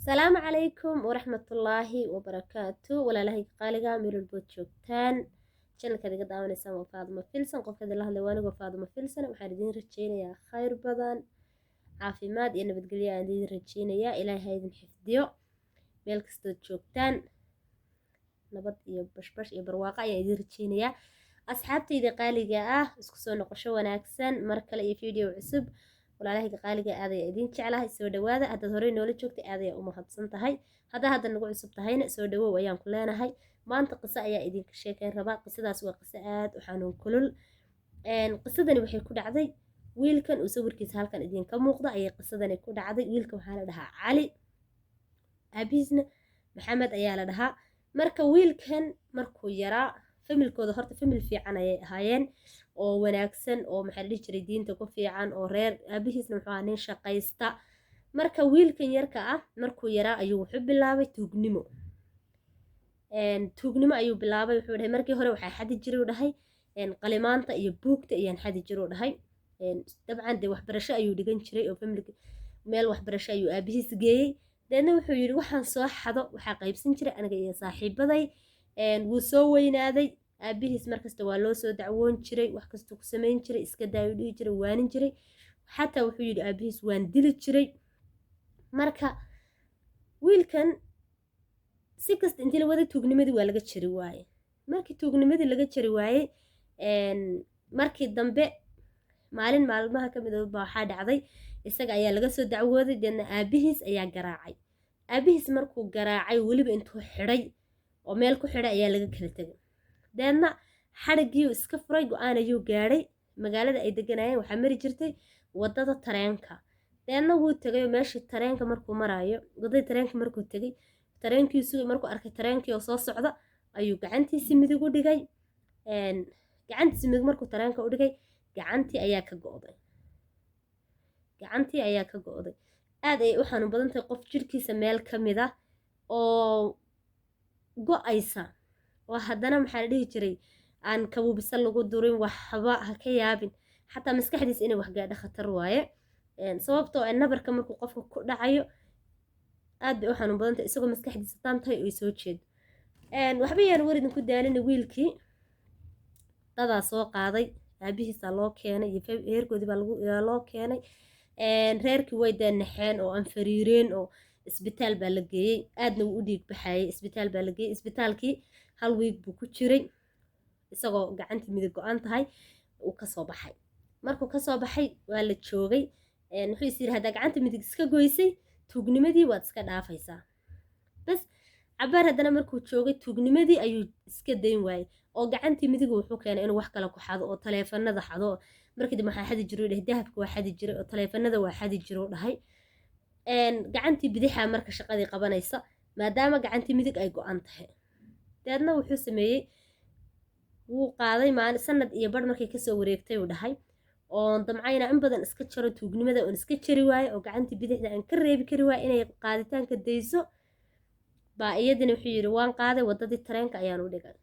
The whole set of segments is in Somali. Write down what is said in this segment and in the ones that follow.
السلام عليكم ورحمة الله وبركاته ولا لهي قالقة ميرو البوتشوكتان channel كذا قد آونيسان وفاضمة فيلسن قف كذا الله لواني وفاضمة فيلسن وحاردين رجينا يا خير بدن عافيماد إنه بتقولي عندي رجينا يا إلهي هايدن حفظيو ميلكستو تشوكتان نبض إيو بشبش إيو برواقع يا إيدي رجينا يا أصحابتي إذا قالقة اسكسو نقشو وناكسن مركل إي فيديو عسب walaalahay qaaliga aad ay idin jeclahay soo dhawaada hadda hore noola joogtay aad ay u mahadsan tahay hadda nagu cusub tahayna soo dhawow ayaan ku leenahay maanta qiso ayaa idinka sheekayn rabaa qisadaas waa qiso aad u xanuun kulul qisadani waxay ku dhacday wiilkan uu sawirkiisa halkan idinka muuqda ayay qisadani ku dhacday wiilka waxaa la dhahaa cali aabihiisna maxamed ayaa la dhahaa marka wiilkan markuu yaraa familkooda horta famil fiican ayay ahaayeen oo wanaagsan oo maxaa la dhihi jiray diinta ku fiican oo reer aabihiisna wuxuu ahaa nin shaqaysta marka wiilkan yarka ah markuu yaraa ayuu wuxuu bilaabay tuugnimo ayuu bilaabay wuxuu dhahay markii hore waxaa xadi jiray uu dhahay qalimaanta iyo buugta ayaan xadi jiray uu dhahay dabcan dee waxbarasho ayuu dhigan jiray oo familka meel waxbarasho ayuu aabihiis geeyey deedna wuxuu yidhi waxaan soo xado waxaa qaybsan jiray aniga iyo saaxiibaday wuu soo weynaaday aabihiis markasta waa loo soo dacwoon jiray wax kastuu ku samayn jiray iska daayu dhihi jiray waanin jiray xataa wuxuu yidhi aabihiis waan dili jiray marka wiilkan si kasta intii la wada tuugnimadii waa laga jari waaye markii tuugnimadii laga jari waayey markii dambe maalin maalmaha ka mid a waxaa dhacday isaga ayaa laga soo dacwooday deedna aabihiis ayaa garaacay aabihiis markuu garaacay weliba intuu xidhay oo meel ku xidhay ayaa laga kala tegay deedna xadhigiiu iska furay go-aan ayuu gaadhay magaalada ay deganayeen waxaa mari jirtay wadada tareenka deedna wuu tegay oo meeshii tareenka markuu maraayo wadadii tareenka markuu tegay tareenkiisu markuu arkay tareenkii oo soo socda ayuu gacantiisi midig u dhigay gacantiisi midig markuu tareenka u dhigay gacantii ayaa ka go-day aad ayay u xanuun badan tahay qof jirhkiisa meel ka mid ah oo go-aysa oo haddana maxaa la dhihi jiray aan kabuubisa lagu durin waxba ha ka yaabin xataa maskaxdiisa inay wax gaadho khatar waaye sababtoo nabarka markuu qofka ku dhacayo aad bay u xanuun badan tahay isagoo maskaxdiisa taan tahay oo soo jeedo waxba yaan waridin ku daalina wiilkii dadaa soo qaaday aabihiisa loo keenay iyo reerkoodii baa loo keenay reerkii way daanaxeen oo anfariireen oo isbitaal baa la geeyey aadna wuu u dhiig baxayay isbitaal baa la geeyey isbitaalkii hal wiig buu ku jiray isagoo gacantii midig go-an tahay uu kasoo baxay markuu kasoo baxay waa la joogay wuxuu is yidhi haddaa gacanta midig iska goysay tuugnimadii waad iska dhaafaysaa bas cabaar haddana markuu joogay tuugnimadii ayuu iska dayn waayey oo gacantii midigu wuxuu keenay inuu wax kale ku xado oo taleefanada xado markii dambe waxaa xadi jiray dhahay dahabka waa xadi jiray oo taleefanada waa xadi jiro dhahay gacantii bidixaa marka shaqadii qabanaysa maadaama gacantii midig ay go-an tahay deedna wuxuu sameeyey wuu qaaday maalin sanad iyo bar markay kasoo wareegtay uu dhahay oon damcayna in badan iska jaro tuugnimada oon iska jari waaye oo gacantii bidixda aan ka reebi kari waaye inay qaaditaanka dayso baa iyadina wuxuu yidhi waan qaaday wadadii tareenka ayaan u dhigay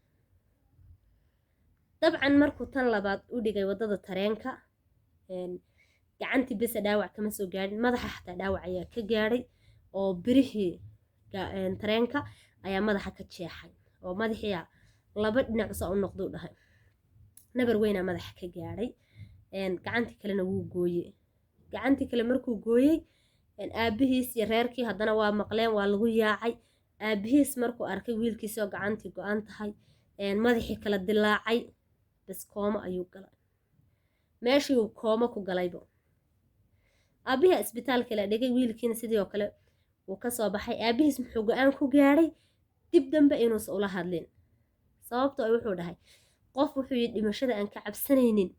dabcan markuu tan labaad u dhigay wadada tareenka gacantii besa dhaawac kama soo gaadhin madaxa xataa dhaawac ayaa ka gaadhay oo birihii tareenka ayaa madaxa ka jeexay oo madaxii laba dhinac usaa u noqduu dhahay nabar weynaa madaxa ka gaadhay gacantii kalena wuu gooyey gacantii kale markuu gooyey aabihiis iyo reerkii haddana waa maqleen waa lagu yaacay aabihiis markuu arkay wiilkiisoo gacantii go-an tahay madaxii kala dilaacay bas koomo ayuu galay meeshii uu koomo ku galaybo aabihi isbitaalka la dhigay wiilkiina sidii oo kale uu kasoo baxay aabihiis muxuu go-aan ku gaadhay dib dambe inuusa ula hadlin sababtoo wuxuu dhahay qof wuxuu yidhi dhimashada aan ka cabsanaynin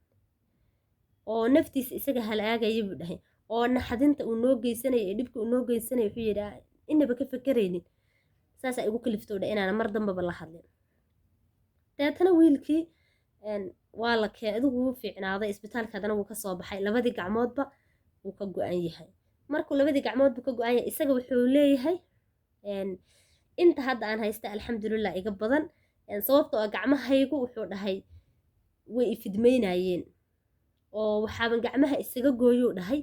oo naftiisa isaga halaagaya buu dhahay oo naxadinta uu noo geysanaya ee dhibka uu noo geysanaya wuxuu yidhi inaba ka fakaraynin saasaa igu kaliftoo dha inaana mar dambaba la hadlin deetana wiilkii waa la keen adigu wuu fiicnaaday isbitaalka haddana wuu kasoo baxay labadii gacmoodba wuu ka go-an yahay markuu labadii gacmoodba ka go-an yahay isaga wuxuu leeyahay inta hadda aan haysta alxamdulilah iga badan sababtoo ah gacmahaygu wuxuu dhahay way ifidmaynayeen oo waxaaban gacmaha isaga gooyuu dhahay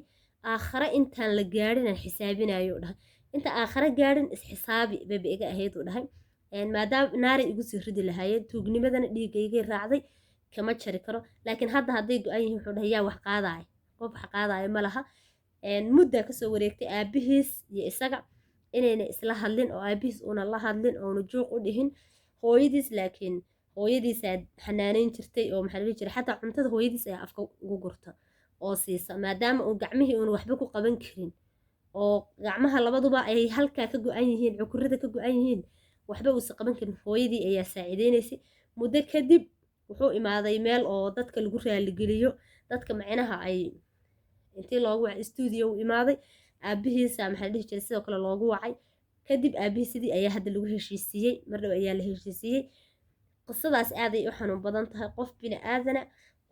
aakhare intaan la gaadhin aan xisaabinayo dhahay inta aakhare gaadhin isxisaabi bayba iga ahayd uu dhahay maadaama naaray igu sii ridi lahaayeen tuugnimadana dhiigaygay raacday kama jari karo laakiin hadda hadday go-an yihiin wuxuu dhahay yaa wax qaadaaya qof wax qaadaaya ma laha muddaa kasoo wareegtay aabihiis iyo isaga inayna isla hadlin oo aabihiis una la hadlin oona juuq u dhihin hooyadiis laakiin hooyadiisaa xanaaneyn jirtay oo maxaa dhihi jiray xataa cuntada hooyadiis ayaa afka ugu gurta oo siisa maadaama uu gacmihii uuna waxba ku qaban karin oo gacmaha labaduba ay halkaa ka go-an yihiin cukurada ka go-an yihiin waxba uusa qaban karin hooyadii ayaa saacideynaysay muddo kadib wuxuu imaaday meel oo dadka lagu raaligeliyo dadka macnaha ay intii loogu wacay stuudio u imaaday aabihiisa maxaa dhihi jiray sidoo kale loogu wacay kadib aabihii sidii ayaa hadda lagu heshiisiiyey mardhow ayaa la heshiisiiyey qisadaas aaday u xanuun badan tahay qof bini aadana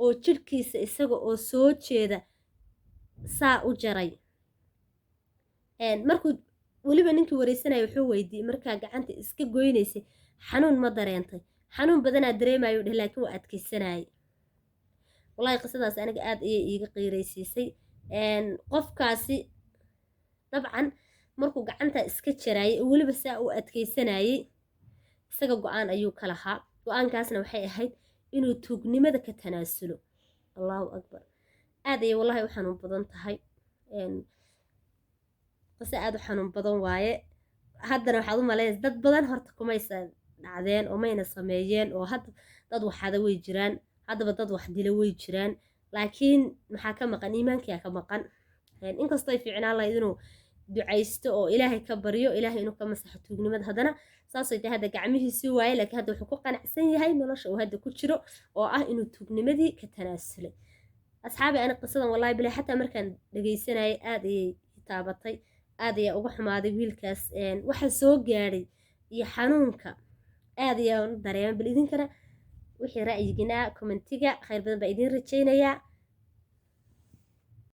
oo jirhkiisa isaga oo soo jeeda saa u jaray markuu weliba ninkii wareysanaya wuxuu weydiiyey markaa gacanta iska goynaysay xanuun ma dareentay xanuun badanaa dareemayo dheh laakiin waa adkaysanayay wallaahi qisadaas aniga aad ayay iiga qiiraysiisay qofkaasi dabcan markuu gacanta iska jaraayay oo weliba saa u adkaysanayay isaga go-aan ayuu ka lahaa go-aankaasna waxay ahayd inuu tuugnimada ka tanaasulo allahu akbar aad ayay wallahi u xanuun badan tahay qise aad u xanuun badan waaye haddana waxaad u malaynaysa dad badan horta kumaysa dhacdeen oo mayna sameeyeen oo hadda dad waxada way jiraan haddaba dad wax dila way jiraan laakiin maxaa ka maqan iimaankiyaa ka maqan inkastoo ay fiicnaan lahayd inuu ducaysto oo ilaahay ka baryo ilaahay inuu ka masaxo tuugnimada haddana saasay tahay hadda gacmihiisii waaye laakiin hadda wuxuu ku qanacsan yahay nolosha uu hadda ku jiro oo ah inuu tuugnimadii ka tanaasulay asxaabi ani qisadan wallahi bilaa xataa markaan dhegaysanayay aad ayay taabatay aad ayaa uga xumaaday wiilkaas waxa soo gaadhay iyo xanuunka aad ayaa dareeman bal idinkana wixii ra'yiginaa kommentiga khayr badan baa idiin rajaynayaa